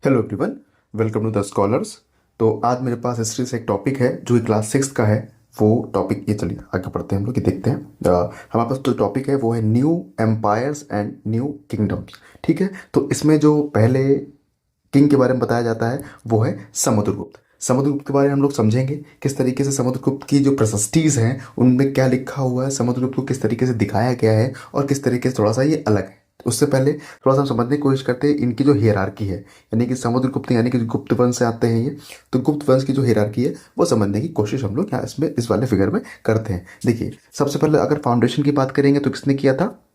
Hello everyone, welcome to the scholars. तो आज मेरे पास हिस्ट्री से एक टॉपिक है जो कि क्लास सिक्स का है। वो टॉपिक ये, चलिए आगे बढ़ते हैं हम लोग, ये देखते हैं। हमारे पास जो टॉपिक है वो है new empires and new kingdoms. ठीक है, तो इसमें जो पहले किंग के बारे में बताया जाता है वो है समुद्रगुप्त। समुद्रगुप्त के बारे में हम लोग समझेंगे किस तरीके से समुद्रगुप्त की जो प्रशस्तिज हैं उनमें क्या लिखा हुआ है, समुद्रगुप्त को किस तरीके से दिखाया गया है और किस तरीके से थोड़ा सा ये अलग है। तो उससे पहले थोड़ा सा हम समझने की कोशिश करते हैं इनकी जो हियरार्की है, यानी कि समुद्रगुप्त यानी कि जो गुप्त वंश से आते हैं ये। तो गुप्त वंश की जो हियरार्की है वो समझने की कोशिश हम लोग यहाँ इसमें इस वाले फिगर में करते हैं। देखिए, सबसे पहले अगर फाउंडेशन की बात करेंगे तो किसने किया था?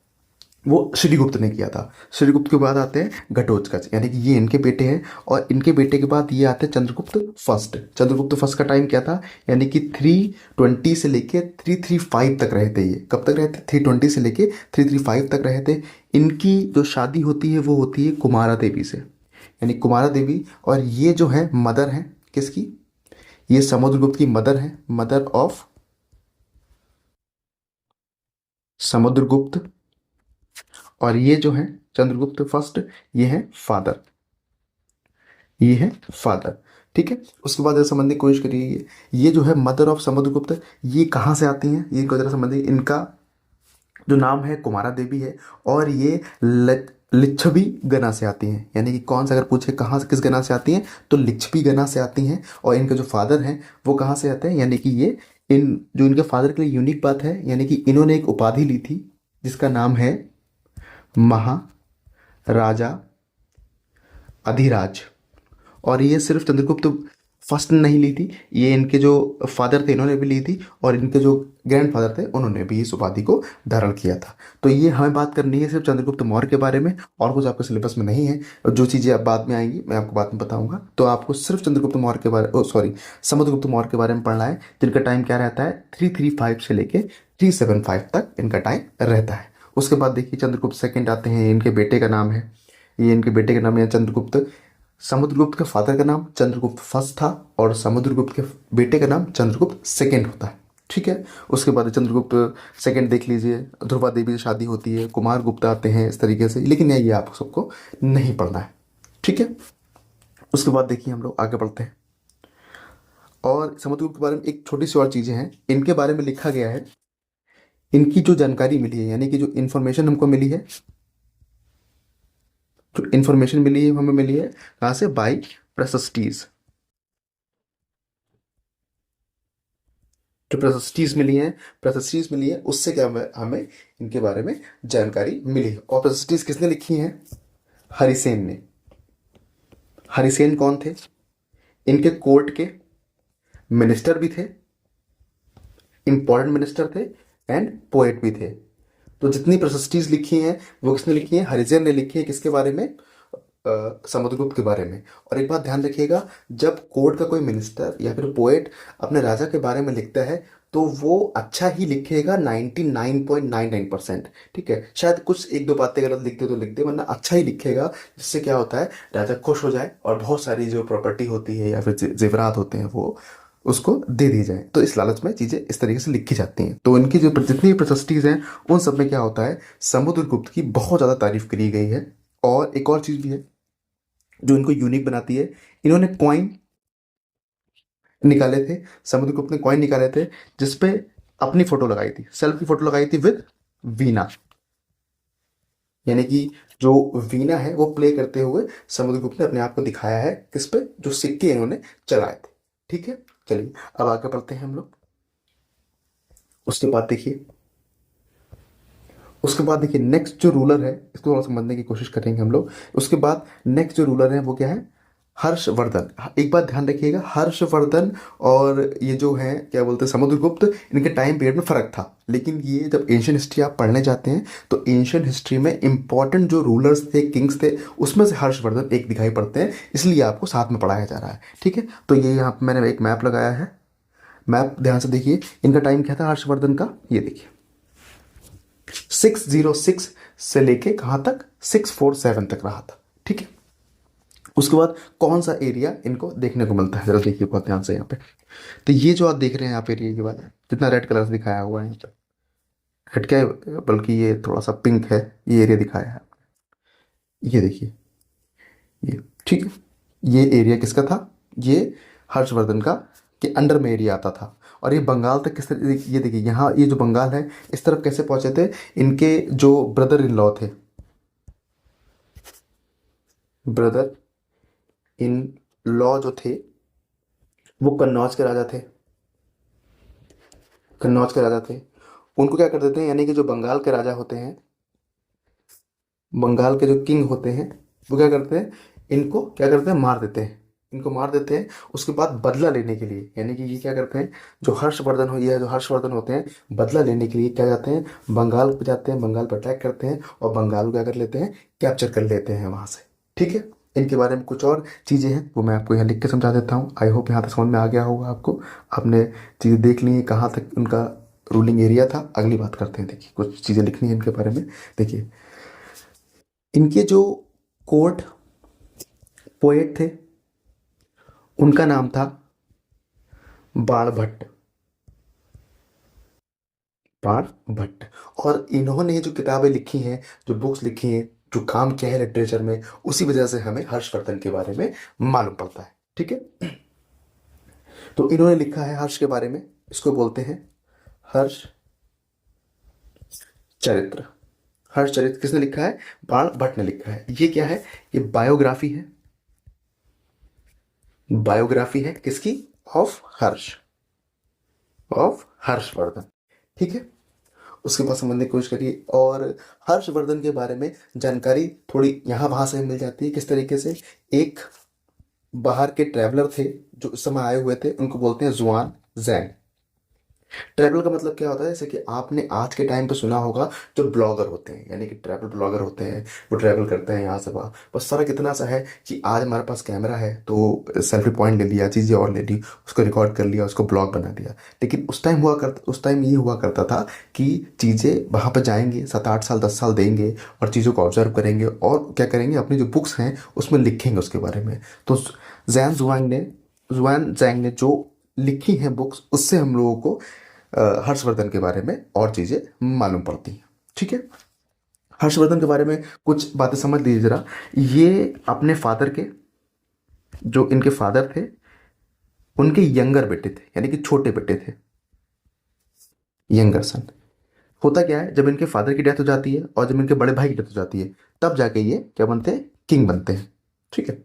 वो श्रीगुप्त ने किया था। श्रीगुप्त के बाद आते हैं घटोत्कच, यानी कि ये इनके बेटे हैं। और इनके बेटे के बाद ये आते हैं चंद्रगुप्त फर्स्ट। चंद्रगुप्त फर्स्ट का टाइम क्या था? यानी कि 320 से लेके 335 तक रहे थे। ये कब तक रहे थे? 320 से लेके 335 तक रहे थे। इनकी जो शादी होती है वो होती है कुमारा देवी से, यानी कुमारा देवी। और ये जो है मदर है किसकी? ये समुद्रगुप्त की मदर है, मदर ऑफ समुद्रगुप्त। और ये जो है चंद्रगुप्त फर्स्ट, ये है फादर, ये है फादर। ठीक है, उसके बाद जरा समझने की कोशिश करिए। ये जो है मदर ऑफ समुद्रगुप्त, ये कहाँ से आती हैं? ये इनको जरा समझिए। इनका जो नाम है कुमारा देवी है। और ये लिच्छवी गना से आती हैं, यानी कि कौन सा अगर पूछे कहाँ से किस गना से आती हैं तो लिच्छवी गना से आती हैं। और इनके जो फादर हैं वो कहाँ से आते हैं? यानी कि ये इन जो इनके फादर के लिए यूनिक बात है, यानी कि इन्होंने एक उपाधि ली थी जिसका नाम है महाराजा अधिराज। और ये सिर्फ चंद्रगुप्त फर्स्ट ने नहीं ली थी, ये इनके जो फादर थे इन्होंने भी ली थी। और इनके जो ग्रैंडफादर थे उन्होंने भी इस उपाधि को धारण किया था। तो ये हमें बात करनी है सिर्फ चंद्रगुप्त मौर्य के बारे में, और कुछ आपके सिलेबस में नहीं है। और जो चीज़ें अब बाद में आएंगी मैं आपको बाद में बताऊंगा। तो आपको सिर्फ चंद्रगुप्त मौर्य के बारे सॉरी समुद्रगुप्त मौर्य के बारे में पढ़ना है, जिनका टाइम क्या रहता है? 335 से लेके 375 तक इनका टाइम रहता है। उसके बाद देखिए चंद्रगुप्त सेकंड आते हैं, इनके बेटे का नाम है, ये इनके बेटे का नाम है चंद्रगुप्त। समुद्रगुप्त के फादर का नाम चंद्रगुप्त फर्स्ट था और समुद्रगुप्त के बेटे का नाम चंद्रगुप्त सेकंड होता है। ठीक है, उसके बाद चंद्रगुप्त सेकंड देख लीजिए, ध्रुवा देवी से शादी होती है, कुमार गुप्ता आते हैं इस तरीके से, लेकिन ये आप सबको नहीं पढ़ना है। ठीक है, उसके बाद देखिए हम लोग आगे बढ़ते हैं। और समुद्रगुप्त के बारे में एक छोटी सी और चीज़ें हैं, इनके बारे में लिखा गया है। इनकी जो जानकारी मिली है, यानी कि जो इन्फॉर्मेशन हमको मिली है, जो इन्फॉर्मेशन मिली है हमें मिली है कहाँ से? बाई प्रसस्टीज। जो प्रशस्तिज मिली हैं, प्रशस्तिज मिली है उससे क्या हमें हमें इनके बारे में जानकारी मिली है। और प्रशस्तिज किसने लिखी हैं? हरिसेन ने। हरिसेन कौन थे? इनके कोर्ट के मिनिस्टर भी थे, इंपॉर्टेंट मिनिस्टर थे, एंड पोएट भी थे। तो जितनी प्रशस्तिज लिखी हैं वो किसने लिखी हैं? हरिजन ने लिखी है। किसके बारे में? समुद्रगुप्त के बारे में। और एक बात ध्यान रखिएगा, जब कोर्ट का कोई मिनिस्टर या फिर पोएट अपने राजा के बारे में लिखता है तो वो अच्छा ही लिखेगा 99.99%। ठीक है, शायद कुछ एक दो बातें गलत लिखते तो लिख दे, वरना अच्छा ही लिखेगा। जिससे क्या होता है, राजा खुश हो जाए और बहुत सारी जो प्रॉपर्टी होती है या फिर जेवरात होते हैं वो उसको दे दी जाए। तो इस लालच में चीज़ें इस तरीके से लिखी जाती हैं। तो इनकी जो जितनी भी प्रशस्तिज हैं उन सब में क्या होता है, समुद्रगुप्त की बहुत ज़्यादा तारीफ करी गई है। और एक और चीज़ भी है जो इनको यूनिक बनाती है, इन्होंने कॉइन निकाले थे। समुद्रगुप्त ने कॉइन निकाले थे जिसपे अपनी फोटो लगाई थी, सेल्फ की फोटो लगाई थी विद वीणा, यानी कि जो वीणा है वो प्ले करते हुए समुद्रगुप्त ने अपने आप को दिखाया है। किस पे? जो सिक्के इन्होंने चलाए थे। ठीक है, चलिए अब आगे बढ़ते हैं हम लोग। उसके बाद देखिए, उसके बाद देखिए नेक्स्ट जो रूलर है इसको थोड़ा समझने की कोशिश करेंगे हम लोग। उसके बाद नेक्स्ट जो रूलर है वो क्या है? हर्षवर्धन। एक बात ध्यान रखिएगा, हर्षवर्धन और ये जो है क्या बोलते हैं समुद्रगुप्त, इनके टाइम पीरियड में फ़र्क था। लेकिन ये जब एंशियन हिस्ट्री आप पढ़ने जाते हैं तो एंशियन हिस्ट्री में इंपॉर्टेंट जो रूलर्स थे, किंग्स थे, उसमें से हर्षवर्धन एक दिखाई पड़ते हैं, इसलिए आपको साथ में पढ़ाया जा रहा है। ठीक है, तो ये यहाँ पे मैंने एक मैप लगाया है। मैप ध्यान से देखिए, इनका टाइम क्या था हर्षवर्धन का? ये देखिए 606 से लेके कहाँ तक? 647 तक रहा था। ठीक है, उसके बाद कौन सा एरिया इनको देखने को मिलता है, जरा देखिए बहुत ध्यान से यहाँ पे। तो ये जो आप देख रहे हैं आप एरिया के बाद, जितना रेड कलर से दिखाया हुआ है यहाँ पे, रेड क्या है बल्कि ये थोड़ा सा पिंक है, ये एरिया दिखाया है। ये देखिए ये। ठीक है, ये एरिया किसका था? ये हर्षवर्धन का के अंडर में एरिया आता था। और ये बंगाल तक किस तरह, ये देखिए यहाँ, ये जो बंगाल है इस तरफ कैसे पहुंचे थे? इनके जो ब्रदर इन लॉ थे, ब्रदर इन लॉ जो थे वो कन्नौज के राजा थे, कन्नौज के राजा थे। उनको क्या कर देते हैं, यानी कि जो बंगाल के राजा होते हैं, बंगाल के जो किंग होते हैं, वो क्या करते हैं, इनको क्या करते हैं, मार देते हैं, इनको मार देते हैं। उसके बाद बदला लेने के लिए, यानी कि ये क्या करते हैं, जो हर्षवर्धन हो, ये जो हर्षवर्धन होते हैं, बदला लेने के लिए क्या जाते हैं, बंगाल पे जाते हैं, बंगाल पर अटैक करते हैं और बंगाल को क्या कर लेते हैं, कैप्चर कर लेते हैं वहाँ से। ठीक है, इनके बारे में कुछ और चीज़ें हैं वो मैं आपको यहाँ लिख के समझा देता हूँ। आई होप यहाँ तक समझ में आ गया होगा आपको। आपने चीज़ें देख ली हैं कहाँ तक उनका रूलिंग एरिया था। अगली बात करते हैं, देखिए कुछ चीज़ें लिखनी है इनके बारे में। देखिए इनके जो कोर्ट पोएट थे उनका नाम था बाणभट्ट, बाणभट्ट। और इन्होंने जो किताबें लिखी हैं, जो बुक्स लिखी हैं, जो काम किया है लिटरेचर में, उसी वजह से हमें हर्षवर्धन के बारे में मालूम पड़ता है। ठीक है, तो इन्होंने लिखा है हर्ष के बारे में, इसको बोलते हैं हर्ष चरित्र। हर्ष चरित्र किसने लिखा है? बाणभट्ट ने लिखा है। ये क्या है? ये बायोग्राफी है, बायोग्राफी है किसकी? Of Harsh, of Harshvardhan. ठीक है, उसके बाद समझने की कोशिश करिए। और हर्षवर्धन के बारे में जानकारी थोड़ी यहाँ वहाँ से मिल जाती है। किस तरीके से? एक बाहर के ट्रैवलर थे जो उस समय आए हुए थे, उनको बोलते हैं जुआन जैंग। ट्रैवल का मतलब क्या होता है? जैसे कि आपने आज के टाइम पे सुना होगा जो ब्लॉगर होते हैं, यानी कि ट्रैवल ब्लॉगर होते हैं, वो ट्रैवल करते हैं यहाँ से वहाँ। बस फर्क इतना सा है कि आज हमारे पास कैमरा है तो सेल्फी पॉइंट ले लिया, चीज़ें और ले ली, उसको रिकॉर्ड कर लिया, उसको ब्लॉग बना दिया। लेकिन उस टाइम ये हुआ करता था कि चीज़ें वहाँ पर जाएंगे, 7-8 साल 10 साल देंगे और चीज़ों को ऑब्जर्व करेंगे और क्या करेंगे, अपनी जो बुक्स हैं उसमें लिखेंगे उसके बारे में। तो जुआन जैंग ने जो लिखी हैं बुक्स, उससे हम लोगों को हर्षवर्धन के बारे में और चीज़ें मालूम पड़ती हैं। ठीक है, हर्षवर्धन के बारे में कुछ बातें समझ लीजिए ज़रा। ये अपने फादर के, जो इनके फादर थे, उनके यंगर बेटे थे, यानी कि छोटे बेटे थे, यंगर सन। होता क्या है, जब इनके फादर की डेथ हो जाती है और जब इनके बड़े भाई की डेथ हो जाती है, तब जाके ये क्या बनते हैं, किंग बनते हैं। ठीक है,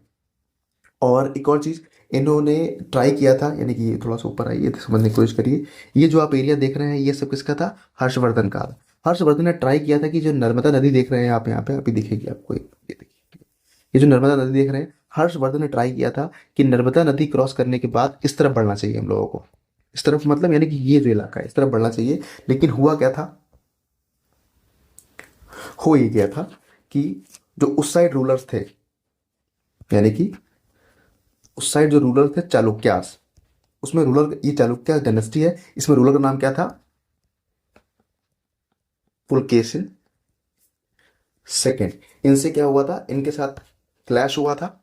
और एक और चीज़ इन्होंने ट्राई किया था, यानी कि ये थोड़ा सा ऊपर आइए तो समझने की कोशिश करिए। ये जो आप एरिया देख रहे हैं ये सब किसका था? हर्षवर्धन का। हर्षवर्धन ने ट्राई किया था कि जो नर्मदा नदी देख रहे हैं आप यहाँ पे, अभी दिखेगी आपको, ये देखिए, ये जो नर्मदा नदी देख रहे हैं, हर्षवर्धन ने ट्राई किया था कि नर्मदा नदी क्रॉस करने के बाद इस तरफ बढ़ना चाहिए हम लोगों को, इस तरफ मतलब यानी कि ये जो इलाका है इस तरफ बढ़ना चाहिए। लेकिन हुआ क्या था, हो ये गया था कि जो उस साइड रूलर्स थे, यानी कि उस साइड जो रूलर थे चालुक्यास, उसमें रूलर, ये चालुक्य डायनेस्टी है, इसमें रूलर का नाम क्या था? पुलकेशिन सेकेंड। इनसे क्या हुआ था, इनके साथ क्लैश हुआ था,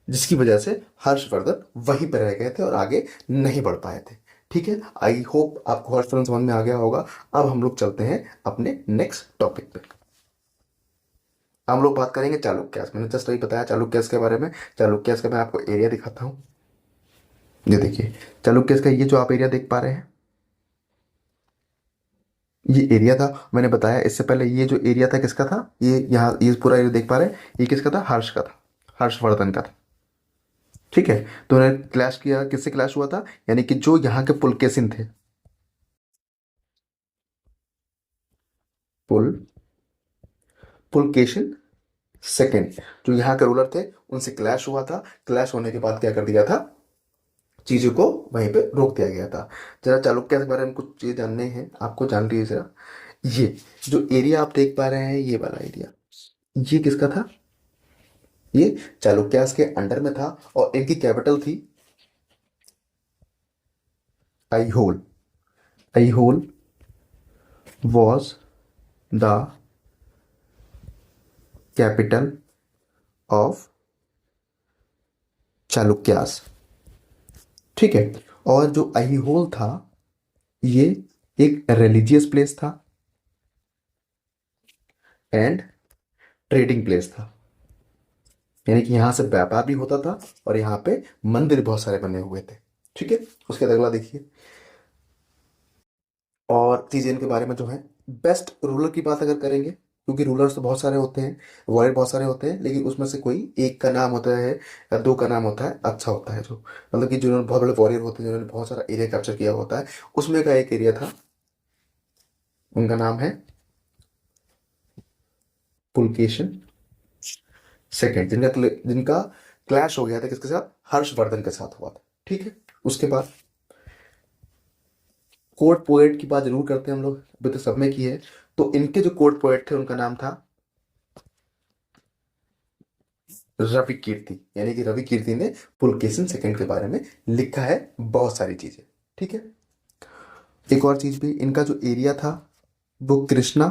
जिसकी वजह से हर्षवर्धन वहीं पर रह गए थे और आगे नहीं बढ़ पाए थे। ठीक है, आई होप आपको हर्षवर्धन समझ में आ गया होगा। अब हम लोग चलते हैं अपने नेक्स्ट टॉपिक पे। हम लोग बात करेंगे चालुक्यास। मैंने जस्ट वही बताया चालुक्यास के बारे में। चालुक्यास का मैं आपको एरिया दिखाता हूँ। ये देखिए चालुक्यास का, ये जो आप एरिया देख पा रहे हैं, ये एरिया था। मैंने बताया इससे पहले ये जो एरिया था किसका था, ये यहाँ ये पूरा एरिया देख पा रहे हैं, ये किसका था? हर्ष का था, हर्षवर्धन का था। ठीक है, तो उन्होंने क्लैश किया, किससे क्लैश हुआ था? यानी कि जो यहाँ के पुलकेशिन थे, पुल पुलकेशिन सेकंड, जो यहाँ के रूलर थे, उनसे क्लैश हुआ था। क्लैश होने के बाद क्या कर दिया था, चीजों को वहीं पे रोक दिया गया था। जरा चालुक्य के बारे में कुछ चीज जानने हैं आपको, जान लीजिए जरा। ये जो एरिया आप देख पा रहे हैं, ये वाला एरिया, ये किसका था? ये चालुक्यास के अंडर में था और इनकी कैपिटल थी Aihole. Aihole was the capital of Chalukyas. ठीक है, और जो आईहोल था ये एक रिलीजियस प्लेस था एंड ट्रेडिंग प्लेस था। यानी कि यहाँ से व्यापार भी होता था और यहाँ पे मंदिर बहुत सारे बने हुए थे। ठीक है, उसके बाद अगला देखिए। और चीजें इनके बारे में जो है, बेस्ट रूलर की बात अगर करेंगे, क्योंकि रूलर्स तो बहुत सारे होते हैं, वॉरियर बहुत सारे होते हैं, लेकिन उसमें से कोई एक का नाम होता है या दो का नाम होता है अच्छा होता है, जो मतलब कि जिन्होंने बहुत बड़े वॉरियर होते हैं, जिन्होंने बहुत सारा एरिया कैप्चर किया होता है, उसमें का एक एरिया था, उनका नाम है पुलकेशन सेकंड, जिनका क्लैश हो गया था किसके साथ, हर्षवर्धन के साथ हुआ था। ठीक है, उसके बाद कोर्ट पोएट की बात जरूर करते हैं हम लोग, अभी तो सब में की है। तो इनके जो कोर्ट पोएट थे उनका नाम था रवि कीर्ति, यानी कि रवि कीर्ति ने पुलकेशिन सेकंड के बारे में लिखा है बहुत सारी चीजें। ठीक है, एक और चीज भी, इनका जो एरिया था वो कृष्णा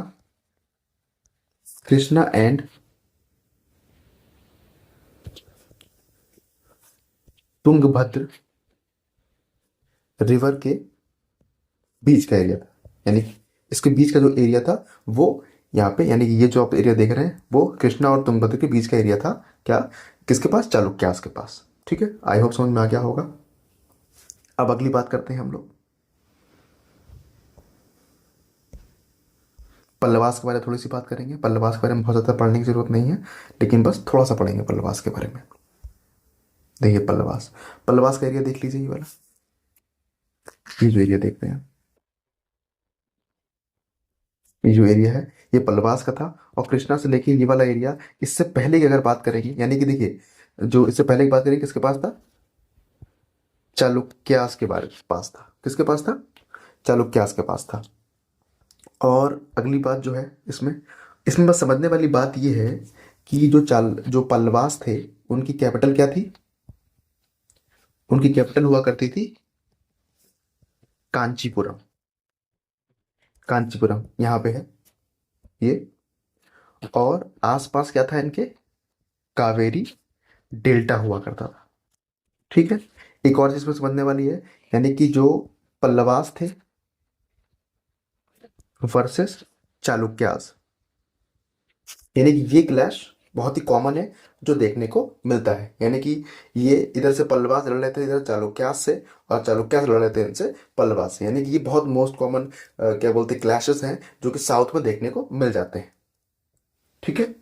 कृष्णा एंड तुंगभद्र रिवर के बीच का एरिया था, यानी कि इसके बीच का जो एरिया था वो यहाँ पे, यानी कि ये जो आप एरिया देख रहे हैं वो कृष्णा और तुंगभद्र के बीच का एरिया था। क्या, किसके पास, चालुक्यास के पास। ठीक है, आई होप समझ में आ गया होगा। अब अगली बात करते हैं हम लोग पल्लवास के बारे में, थोड़ी सी बात करेंगे। पल्लवास के बारे में बहुत ज़्यादा पढ़ने की जरूरत नहीं है, लेकिन बस थोड़ा सा पढ़ेंगे पल्लवास के बारे में। देखिए पल्लवास, पल्लवास का एरिया देख लीजिए, ये वाला, ये जो एरिया देख रहे हैं, ये जो एरिया है ये पल्लवास का था। और कृष्णा से लेके ये वाला एरिया, इससे पहले की अगर बात करेंगे, यानी कि देखिए जो इससे पहले की बात करेंगे किसके पास था, चालुक्यास के बारे पास था। किसके पास था, चालुक्यास के पास था। और अगली बात जो है इसमें इसमें बस समझने वाली बात ये है कि जो पल्लवास थे, उनकी कैपिटल क्या थी, उनकी कैपिटल हुआ करती थी कांचीपुरम। कांचीपुरम यहाँ पे है ये। और आसपास क्या था इनके, कावेरी डेल्टा हुआ करता था। ठीक है, एक और चीज में समझने वाली है, यानी कि जो पल्लवास थे वर्सेस चालुक्यास, यानी कि ये क्लैश बहुत ही कॉमन है जो देखने को मिलता है। यानी कि ये इधर से पल्लवास लड़ लेते हैं इधर चालुक्यास से, और चालुक्यास लड़ लेते हैं इनसे पल्लवास से। यानी कि ये बहुत मोस्ट कॉमन क्या बोलते हैं क्लैशेस हैं जो कि साउथ में देखने को मिल जाते हैं। ठीक है,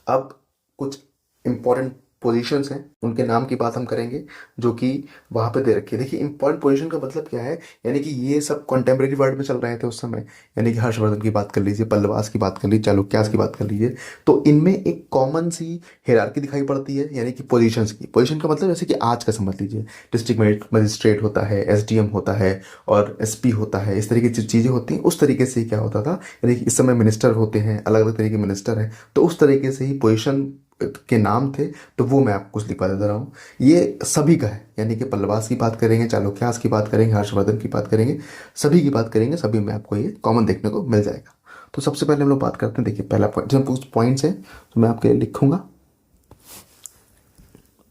अब कुछ इंपॉर्टेंट पोजीशंस हैं, उनके नाम की बात हम करेंगे जो कि वहां पे दे रखी है। देखिए इंपॉर्टेंट पोजीशन का मतलब क्या है, यानी कि ये सब कॉन्टेम्प्रेरी वर्ल्ड में चल रहे थे उस समय। यानी कि हर्षवर्धन की बात कर लीजिए, पल्लवास की बात कर लीजिए, चालुक्यास की बात कर लीजिए, तो इनमें एक कॉमन सी हिरार्की दिखाई पड़ती है, यानी कि पोजीशंस की। पोजीशन का मतलब जैसे कि आज का समझ लीजिए, डिस्ट्रिक्ट मजिस्ट्रेट होता है, एसडीएम होता है और एसपी होता है, इस तरीके की चीज़ें होती हैं। उस तरीके से ही क्या होता था, यानी कि इस समय मिनिस्टर होते हैं, अलग अलग तरीके के मिनिस्टर हैं, तो उस तरीके से ही पोजीशन के नाम थे। तो वो मैं आपको कुछ लिखवा देता रहा हूँ, ये सभी का है। यानी कि पल्लवास की बात करेंगे, चालुक्यास की बात करेंगे, हर्षवर्धन की बात करेंगे, सभी की बात करेंगे, सभी में आपको ये कॉमन देखने को मिल जाएगा। तो सबसे पहले हम लोग बात करते हैं, देखिए पहला पॉइंट, जब कुछ पॉइंट्स हैं तो मैं आपके लिए लिखूंगा,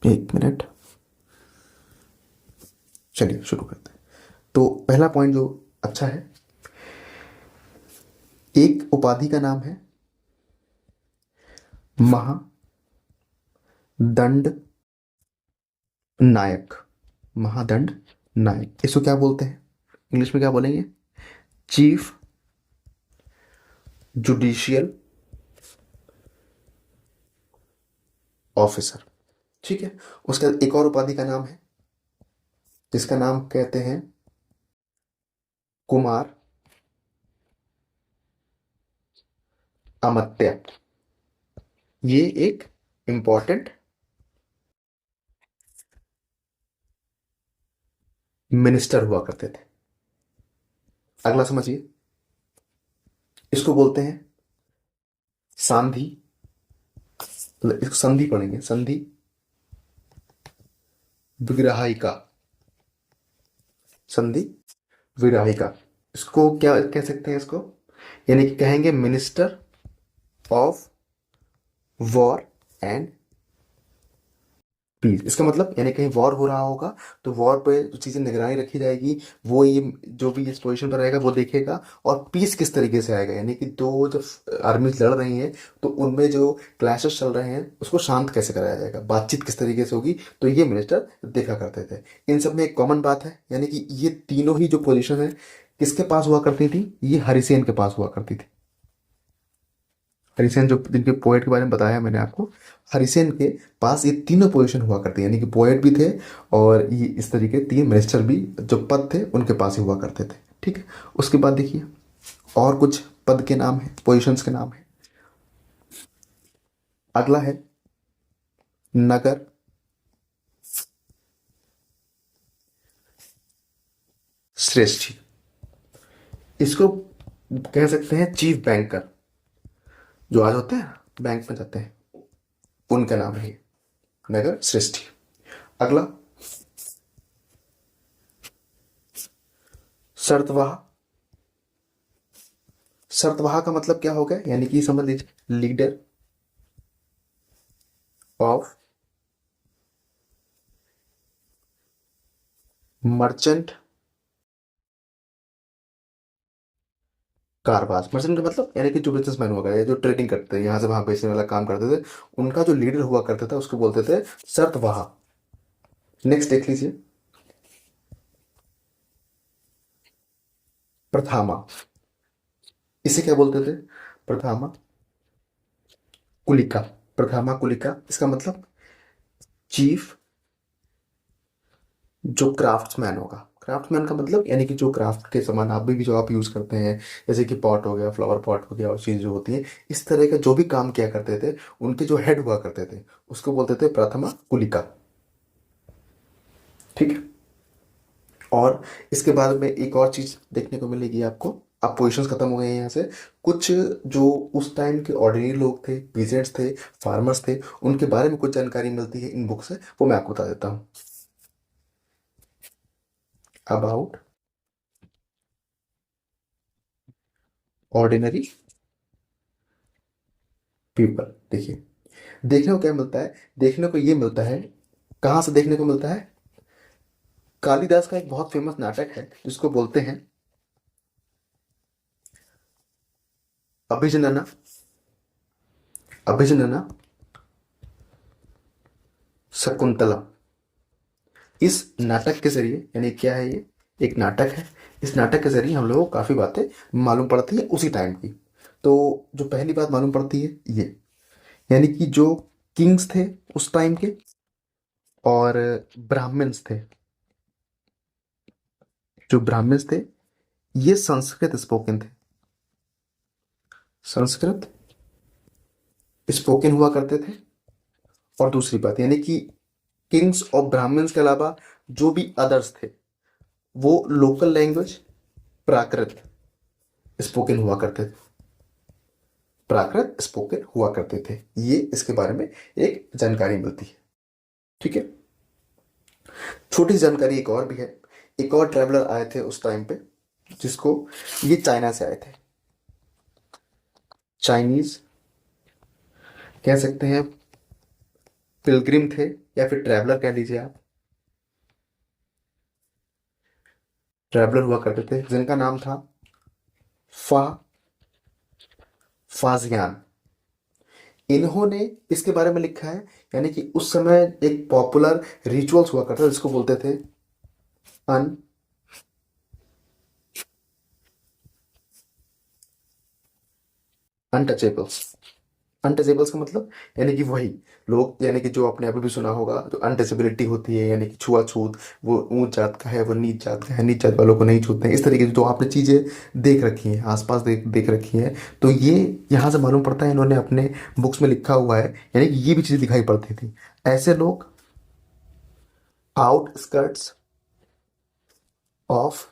एक मिनट, चलिए शुरू करते हैं। तो पहला पॉइंट जो अच्छा है, एक उपाधि का नाम है महादंड नायक। महादंड नायक, इसको क्या बोलते हैं, इंग्लिश में क्या बोलेंगे, चीफ जुडिशियल ऑफिसर। ठीक है, उसका एक और उपाधि का नाम है जिसका नाम कहते हैं कुमार अमात्य। ये एक इंपॉर्टेंट मिनिस्टर हुआ करते थे। अगला समझिए, इसको बोलते हैं सांधी, मतलब इसको संधि पढ़ेंगे, संधि विग्रहिका, संधि विग्रहिका। इसको क्या कह सकते हैं इसको, यानी कि कहेंगे minister of war and peace. इसका मतलब यानी कहीं वॉर हो रहा होगा तो वॉर पे जो चीज़ें निगरानी रखी जाएगी, वो ये जो भी इस पोजीशन पर रहेगा वो देखेगा। और पीस किस तरीके से आएगा, यानी कि दो जब आर्मीज लड़ रही हैं तो उनमें जो क्लैशेस चल रहे हैं उसको शांत कैसे कराया जाएगा, बातचीत किस तरीके से होगी, तो ये मिनिस्टर देखा करते थे। इन सब में एक कॉमन बात है, यानी कि ये तीनों ही जो पोजीशन है किसके पास हुआ करती थी, ये हरिसेन के पास हुआ करती थी। हरिसेन जो जिनके पोएट के बारे में बताया मैंने आपको, हरिसेन के पास ये तीनों पोजीशन हुआ करती है, यानी कि पोएट भी थे और ये इस तरीके तीन मिनिस्टर भी जो पद थे उनके पास ही हुआ करते थे। ठीक है, उसके बाद देखिए और कुछ पद के नाम है, पोजीशंस के नाम है। अगला है नगर श्रेष्ठी। इसको कह सकते हैं चीफ बैंकर, जो आज होते हैं बैंक में जाते हैं, उनका नाम है ये, नगर श्रेष्ठी। अगला शर्तवाह। शर्तवाह का मतलब क्या हो गया, यानी कि समझ लीजिए leader of merchant Karwar. Merchant का मतलब यानी कि जो बिजनेसमैन हुआ करते, जो ट्रेडिंग करते थे, यहाँ से वहां बेचने वाला काम करते थे, उनका जो लीडर हुआ करता था उसको बोलते थे शर्तवाह। नेक्स्ट देख लीजिए प्रथामा। इसे क्या बोलते थे, प्रथामा कुलिका। प्रथामा कुलिका इसका मतलब चीफ जो क्राफ्ट्समैन होगा। क्राफ्ट्समैन का मतलब यानी कि जो क्राफ्ट के सामान आप भी जो आप यूज करते हैं, जैसे कि पॉट हो गया, फ्लावर पॉट हो गया, और चीज़ जो होती है इस तरह का जो भी काम किया करते थे, उनके जो हेड हुआ करते थे उसको बोलते थे प्रथमा कुलिका। ठीक है, और इसके बाद में एक और चीज देखने को मिलेगी आपको। अब पोजिशंस खत्म हो गए हैं यहाँ से। कुछ जो उस टाइम के ऑर्डिनरी लोग थे, पीजेंट्स थे, फार्मर्स थे, उनके बारे में कुछ जानकारी मिलती है इन बुक से, वो मैं आपको बता देता हूँ। About ordinary people. देखिए देखने को क्या मिलता है, देखने को ये मिलता है, कहाँ से देखने को मिलता है, कालिदास का एक बहुत फेमस नाटक है जिसको बोलते हैं अभिजनना। अभिजनना शकुंतला। इस नाटक के जरिए, यानी क्या है ये, एक नाटक है, इस नाटक के जरिए हम लोगों को काफ़ी बातें मालूम पड़ती है उसी टाइम की। तो जो पहली बात मालूम पड़ती है ये, यानी कि जो किंग्स थे उस टाइम के और ब्राह्मण्स थे, जो ब्राह्मण्स थे ये संस्कृत स्पोकन थे, संस्कृत स्पोकन हुआ करते थे। और दूसरी बात यानी कि किंग्स और ब्राह्मण्स के अलावा जो भी अदर्स थे वो लोकल लैंग्वेज प्राकृत स्पोकन हुआ करते थे, प्राकृत स्पोकन हुआ करते थे। ये इसके बारे में एक जानकारी मिलती है। ठीक है, छोटी सी जानकारी एक और भी है। एक और ट्रैवलर आए थे उस टाइम पे, जिसको, ये चाइना से आए थे, चाइनीज कह सकते हैं, पिलग्रिम थे या फिर ट्रैवलर कह लीजिए आप। ट्रैवलर हुआ करते थे जिनका नाम था फा फाजियान। इन्होंने इसके बारे में लिखा है, यानी कि उस समय एक पॉपुलर रिचुअल्स हुआ करता था जिसको बोलते थे अन अनटचेबल्स। अनटचेबल्स का मतलब यानी कि वही लोग, यानी कि जो आपने अभी भी सुना होगा, जो अनटचेबिलिटी होती है, यानी कि छुआछूत, वो ऊंच जात का है, वो नीच जात का है, नीच जात वालों को नहीं छूते हैं, इस तरीके की जो आपने चीज़ें देख रखी हैं, आसपास देख रखी हैं। तो ये यहाँ से मालूम पड़ता है, इन्होंने अपने बुक्स में लिखा हुआ है, यानी कि ये भी चीज़ें दिखाई पड़ती थी। ऐसे लोग आउटस्कर्ट्स ऑफ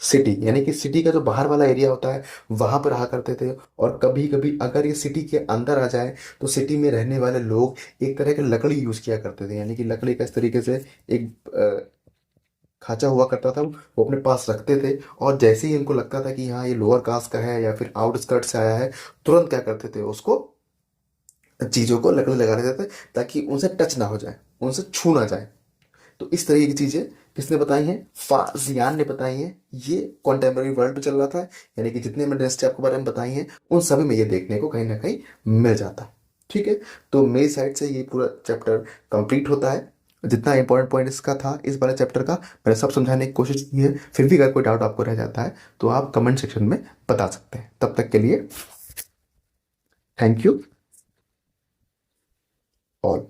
सिटी, यानी कि सिटी का जो बाहर वाला एरिया होता है वहां पर रहा करते थे। और कभी कभी अगर ये सिटी के अंदर आ जाए तो सिटी में रहने वाले लोग एक तरह के लकड़ी यूज किया करते थे, यानी कि लकड़ी का इस तरीके से एक खांचा हुआ करता था, वो अपने पास रखते थे। और जैसे ही इनको लगता था कि हाँ ये लोअर कास्ट का है या फिर आउटस्कर्ट से आया है, तुरंत क्या करते थे, उसको चीज़ों को लकड़ी लगा देते थे ताकि उनसे टच ना हो जाए, उनसे छू ना जाए। तो इस तरीके की चीज़ें किसने बताई हैं? फाजियान ने बताई हैं। ये कॉन्टेम्प्रेरी वर्ल्ड में चल रहा था, यानी कि जितने मैंने हिस्ट्री आपके बारे में बताई हैं उन सभी में ये देखने को कहीं ना कहीं मिल जाता है। ठीक है, तो मेरी साइड से ये पूरा चैप्टर कंप्लीट होता है। जितना इंपॉर्टेंट पॉइंट इसका था इस वाले चैप्टर का, मैंने सब समझाने की कोशिश की है। फिर भी अगर कोई डाउट आपको रह जाता है तो आप कमेंट सेक्शन में बता सकते हैं। तब तक के लिए थैंक यू ऑल।